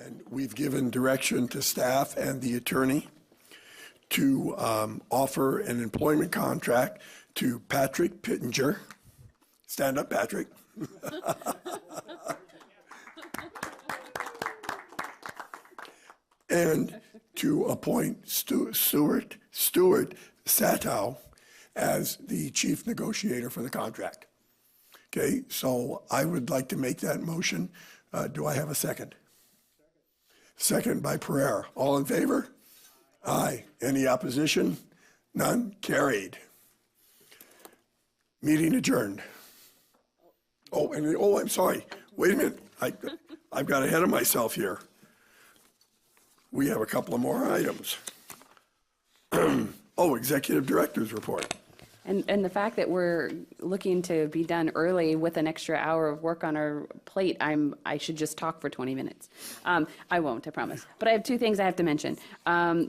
And we've given direction to staff and the attorney to offer an employment contract to Patrick Pittenger. Stand up, Patrick. And to appoint Stuart Satow as the chief negotiator for the contract. Okay, so I would like to make that motion. Do I have a second? Second by Pereira. All in favor? Aye. Any opposition? None? Carried. Meeting adjourned. Oh, I'm sorry. Wait a minute. I've got ahead of myself here. We have a couple of more items. Executive director's report. And the fact that we're looking to be done early with an extra hour of work on our plate, I should just talk for 20 minutes. I won't, I promise. But I have two things I have to mention.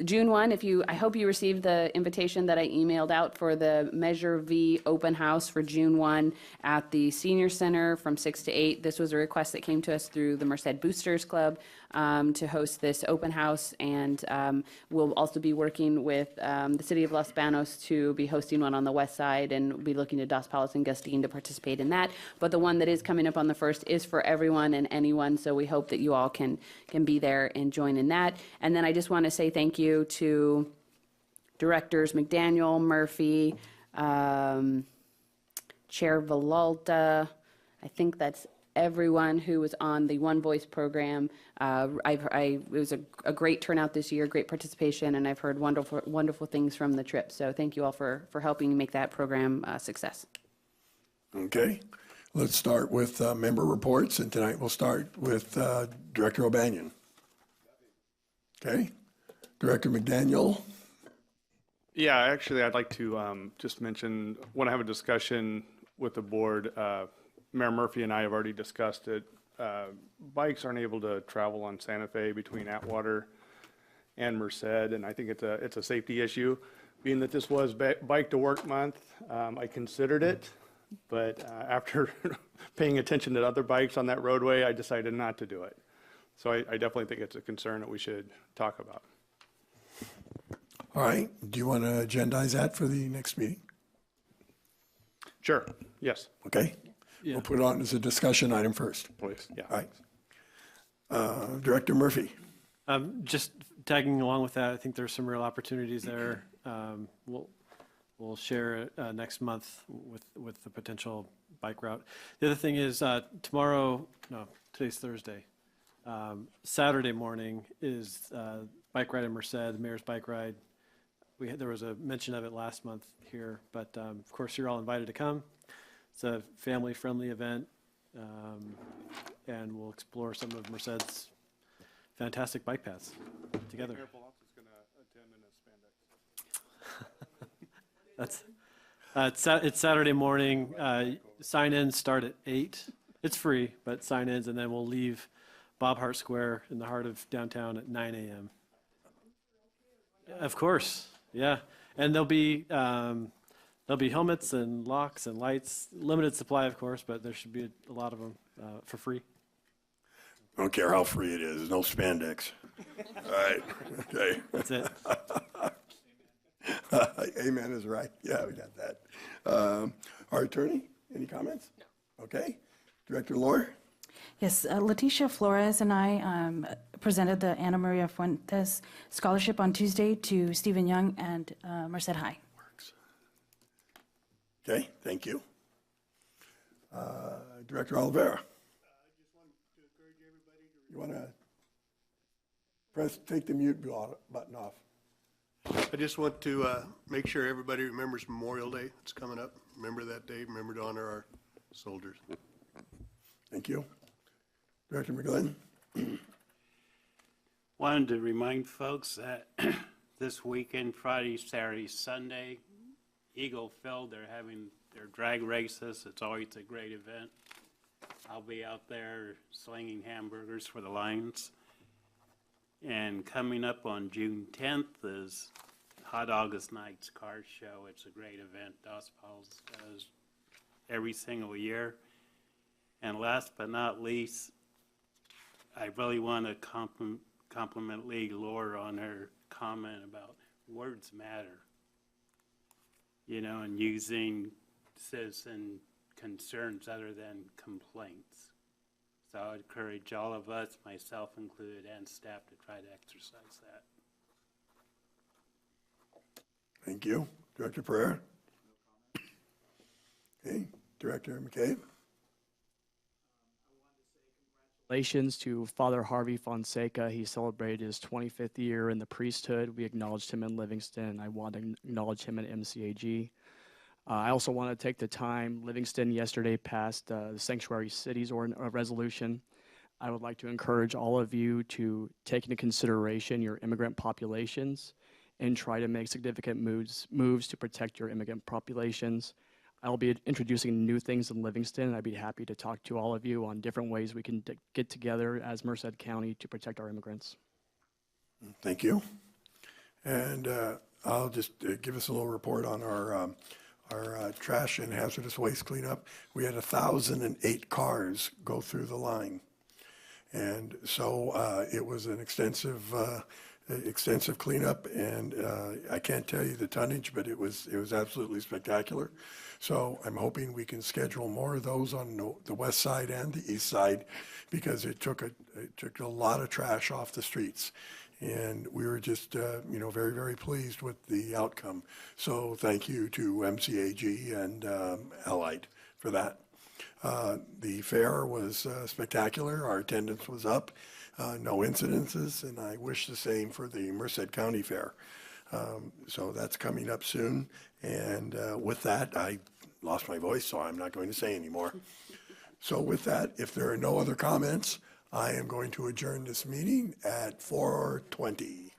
June 1, I hope you received the invitation that I emailed out for the Measure V open house for June 1 at the Senior Center from 6 to 8. This was a request that came to us through the Merced Boosters Club to host this open house, and we'll also be working with the City of Los Banos to be hosting one on the west side, and we'll be looking to Palos and Gustine to participate in that. But the one that is coming up on the 1st is for everyone and anyone, so we hope that you all can be there and join in that. And then I just want to say thank you to Directors McDaniel, Murphy, Chair Villalta. I think that's everyone who was on the One Voice program. It was a great turnout this year, great participation, and I've heard wonderful things from the trip. So thank you all for helping make that program a success. Okay, let's start with member reports, and tonight we'll start with Director O'Banion. Okay, Director McDaniel. Yeah, actually, I'd like to just mention, when I have a discussion with the board, Mayor Murphy and I have already discussed it. Bikes aren't able to travel on Santa Fe between Atwater and Merced, and I think it's a safety issue. Being that this was Bike to Work Month, I considered it, but after paying attention to other bikes on that roadway, I decided not to do it. So I definitely think it's a concern that we should talk about. All right. Do you want to agendize that for the next meeting? Sure. Yes. Okay. Yeah. We'll put it on as a discussion item first. Please. Yeah. All right. Director Murphy. Just tagging along with that, I think there's some real opportunities there. We'll share it next month with the potential bike route. The other thing is today's Thursday. Saturday morning is bike ride in Merced, the mayor's bike ride. There was a mention of it last month here, but of course you're all invited to come. It's a family-friendly event, and we'll explore some of Merced's fantastic bike paths together. Mayor Palos is going to attend in a spandex. It's Saturday morning. Sign-ins start at 8. It's free, but sign-ins, and then we'll leave Bob Hart Square in the heart of downtown at 9 a.m. Of course, yeah, and there'll be helmets and locks and lights. Limited supply, of course, but there should be a lot of them for free. I don't care how free it is. No spandex. All right. Okay. That's it. Amen is right. Yeah, we got that. Our attorney, any comments? No. Okay. Director Lohr? Yes, Leticia Flores and I presented the Ana Maria Fuentes Scholarship on Tuesday to Stephen Young and Merced High. Okay, thank you. Director Oliveira. I just wanted to encourage everybody to... You want to take the mute button off. I just want to make sure everybody remembers Memorial Day. It's coming up. Remember that day. Remember to honor our soldiers. Thank you. Director McGlynn. Wanted to remind folks that this weekend, Friday, Saturday, Sunday, Eagle Field, they're having their drag races. It's always a great event. I'll be out there slinging hamburgers for the Lions. And coming up on June 10th is Hot August Nights Car Show. It's a great event Dos Palos does every single year. And last but not least, I really want to compliment League Laura on her comment about words matter. You know, and using citizen concerns other than complaints. So I would encourage all of us, myself included, and staff to try to exercise that. Thank you. Director Pereira? Okay, Director McCabe? Congratulations to Father Harvey Fonseca. He celebrated his 25th year in the priesthood. We acknowledged him in Livingston. I want to acknowledge him at MCAG. I also want to take the time, Livingston yesterday passed the Sanctuary Cities resolution. I would like to encourage all of you to take into consideration your immigrant populations and try to make significant moves to protect your immigrant populations. I'll be introducing new things in Livingston, and I'd be happy to talk to all of you on different ways we can get together as Merced County to protect our immigrants. Thank you. And I'll just give us a little report on our trash and hazardous waste cleanup. We had 1,008 cars go through the line. And so it was an extensive cleanup, and I can't tell you the tonnage, but it was absolutely spectacular. So I'm hoping we can schedule more of those on the west side and the east side, because it took a lot of trash off the streets. And we were just, very, very pleased with the outcome. So thank you to MCAG and Allied for that. The fair was spectacular. Our attendance was up, no incidences, and I wish the same for the Merced County Fair. So that's coming up soon. And with that, I lost my voice, so I'm not going to say anymore. So with that, if there are no other comments, I am going to adjourn this meeting at 4:40.